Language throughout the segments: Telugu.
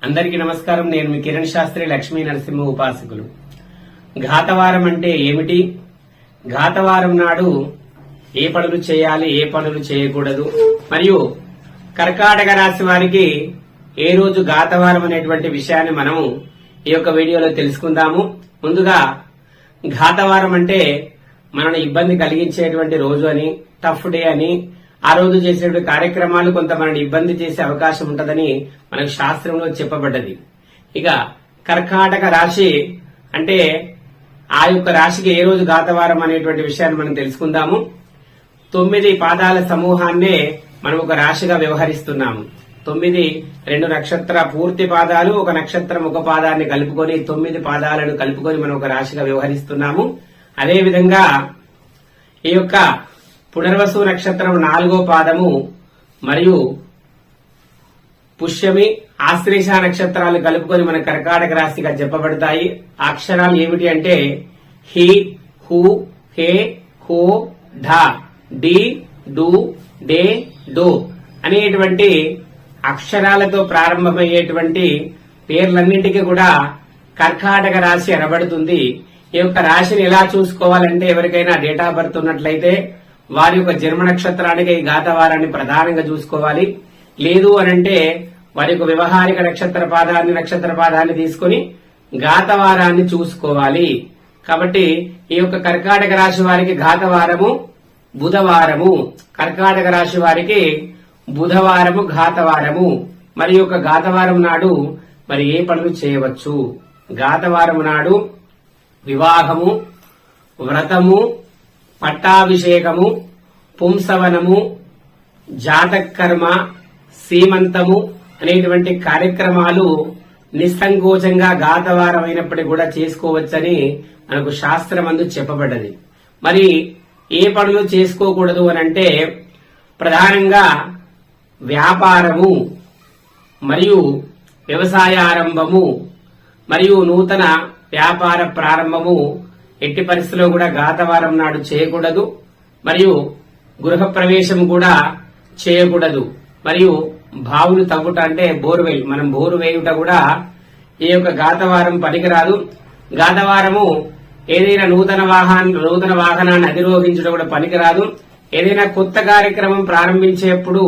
అందరికీ నమస్కారం. నేను మీ కిరణ్ శాస్త్రి, లక్ష్మీ నరసింహ ఉపాసకులు. ఘాతవారం అంటే ఏమిటి? ఘాతవారం నాడు ఏ పనులు చేయాలి, ఏ పనులు చేయకూడదు, మరియు కర్కాటక రాశి వారికి ఏ రోజు ఘాతవారం అనేటువంటి విషయాన్ని మనం ఈ యొక్క వీడియోలో తెలుసుకుందాము. ముందుగా ఘాతవారం అంటే మనల్ని ఇబ్బంది కలిగించేటువంటి రోజు అని, టఫ్ డే అని, ఆ రోజు చేసేటువంటి కార్యక్రమాలు కొంత మనల్ని ఇబ్బంది చేసే అవకాశం ఉంటదని మనకు శాస్త్రంలో చెప్పబడ్డది. ఇక కర్కాటక రాశి అంటే ఆ యొక్క రాశికి ఏ రోజు ఘాతవారం అనేటువంటి విషయాన్ని మనం తెలుసుకుందాము. 9 పాదాల సమూహాన్నే మనం ఒక రాశిగా వ్యవహరిస్తున్నాము. 9 2 నక్షత్ర పూర్తి పాదాలు, ఒక నక్షత్రం ఒక పాదాన్ని కలుపుకొని 9 పాదాలను కలుపుకొని మనం ఒక రాశిగా వ్యవహరిస్తున్నాము. అదేవిధంగా ఈ యొక్క పునర్వసు నక్షత్రం 4వ పాదము మరియు పుష్యమి, ఆశ్లేష నక్షత్రాలు కలుపుకొని మన కర్కాటక రాశిగా చెప్పబడతాయి. ఆ అక్షరాలు ఏమిటి అంటే హి, హు, హే, హో, ఢ, డి, డు, డే, డో అనేటువంటి అక్షరాలతో ప్రారంభమయ్యేటువంటి పేర్లన్నింటికీ కూడా కర్కాటక రాశి అనబడుతుంది. ఈ యొక్క రాశిని ఎలా చూసుకోవాలంటే, ఎవరికైనా డేట్ ఆఫ్ బర్త్ ఉన్నట్లయితే వారి యొక్క జన్మ నక్షత్రానికి ఈ ఘాతవారాన్ని ప్రధానంగా చూసుకోవాలి. లేదు అనంటే వారి యొక్క వ్యవహారిక నక్షత్ర పాదాన్ని తీసుకుని ఘాతవారాన్ని చూసుకోవాలి. కాబట్టి ఈ యొక్క కర్కాటక రాశి వారికి ఘాతవారము బుధవారము. కర్కాటక రాశి వారికి బుధవారము ఘాతవారము. మరి యొక్క ఘాతవారం నాడు మరి ఏ పనులు చేయవచ్చు? ఘాతవారం నాడు వివాహము, వ్రతము, పట్టాభిషేకము, పుంసవనము, జాతకర్మ, సీమంతము అనేటువంటి కార్యక్రమాలు నిస్సంకోచంగా ఘాతవారం అయినప్పటికీ కూడా చేసుకోవచ్చని మనకు శాస్త్రమందు చెప్పబడ్డది. మరి ఏ పనులు చేసుకోకూడదు అనంటే ప్రధానంగా వ్యాపారము మరియు వ్యవసాయ ఆరంభము మరియు నూతన వ్యాపార ప్రారంభము ఎట్టి పరిస్థితిలో కూడా ఘాతవారం నాడు చేయకూడదు. మరియు గృహ ప్రవేశం కూడా చేయకూడదు. మరియు బావులు తవ్వుట అంటే బోర్వెల్, మనం బోరు వేయుట కూడా ఈ యొక్క ఘాతవారం పనికిరాదు. ఘాతవారము ఏదైనా నూతన వాహనాన్ని అధిరోహించడం కూడా పనికిరాదు. ఏదైనా కొత్త కార్యక్రమం ప్రారంభించేప్పుడు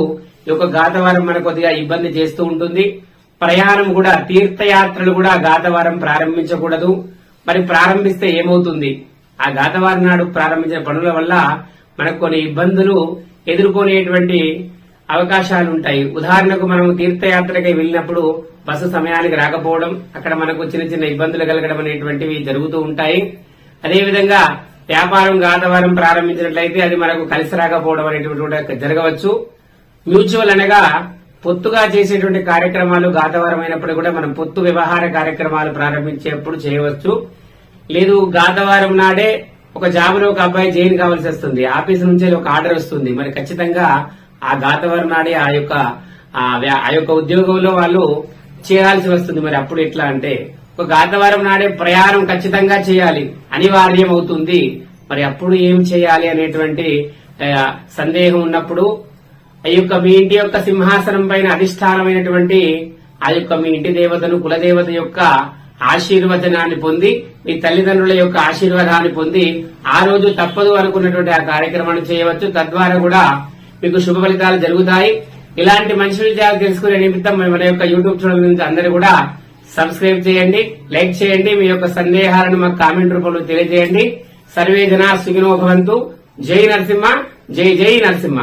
ఈ యొక్క ఘాతవారం మనకు కొద్దిగా ఇబ్బంది చేస్తూ ఉంటుంది. ప్రయాణం కూడా, తీర్థయాత్రలు కూడా ఘాతవారం ప్రారంభించకూడదు. మరి ప్రారంభిస్తే ఏమవుతుంది? ఆ ఘాతవారం నాడు ప్రారంభించిన పనుల వల్ల మనకు కొన్ని ఇబ్బందులు ఎదుర్కొనేటువంటి అవకాశాలు ఉంటాయి. ఉదాహరణకు మనం తీర్థయాత్రకి వెళ్ళినప్పుడు బస్సు సమయానికి రాకపోవడం, అక్కడ మనకు చిన్న చిన్న ఇబ్బందులు కలగడం అనేటువంటివి జరుగుతూ ఉంటాయి. అదేవిధంగా వ్యాపారం ఘాతవారం ప్రారంభించినట్లయితే అది మనకు కలిసి రాకపోవడం అనేటువంటి జరగవచ్చు. మ్యూచువల్ అనగా పొత్తుగా చేసేటువంటి కార్యక్రమాలు ఘాతవారం అయినప్పుడు కూడా మనం పొత్తు వ్యవహార కార్యక్రమాలు ప్రారంభించేప్పుడు చేయవచ్చు. లేదు ఘాతవారం నాడే ఒక జాబులో ఒక అబ్బాయి జాయిన్ కావాల్సి వస్తుంది, ఆఫీస్ నుంచి ఒక ఆర్డర్ వస్తుంది, మరి ఖచ్చితంగా ఆ ఘాతవారం నాడే ఆ యొక్క ఉద్యోగంలో వాళ్ళు చేయాల్సి వస్తుంది. మరి అప్పుడు ఎట్లా అంటే ఒక ఘాతవారం నాడే ప్రయాణం ఖచ్చితంగా చేయాలి, అనివార్యం అవుతుంది. మరి అప్పుడు ఏం చేయాలి అనేటువంటి సందేహం ఉన్నప్పుడు ఆ యొక్క మీ ఇంటి యొక్క సింహాసనం పైన అధిష్టానమైనటువంటి ఆ యొక్క మీ ఇంటి దేవతను, కులదేవత యొక్క ఆశీర్వచనాన్ని పొంది, మీ తల్లిదండ్రుల యొక్క ఆశీర్వాదాన్ని పొంది ఆ రోజు తప్పదు అనుకున్నటువంటి ఆ కార్యక్రమాన్ని చేయవచ్చు. తద్వారా కూడా మీకు శుభ ఫలితాలు జరుగుతాయి. ఇలాంటి మంచి విషయాలు తెలుసుకునే నిమిత్తం మన యొక్క యూట్యూబ్ ఛానల్ నుంచి అందరూ కూడా సబ్స్క్రైబ్ చేయండి, లైక్ చేయండి. మీ యొక్క సందేహాలను మాకు కామెంట్ రూపంలో తెలియజేయండి. సర్వే జనా సుఖినో భవంతు. జై నరసింహ, జై జై నరసింహ.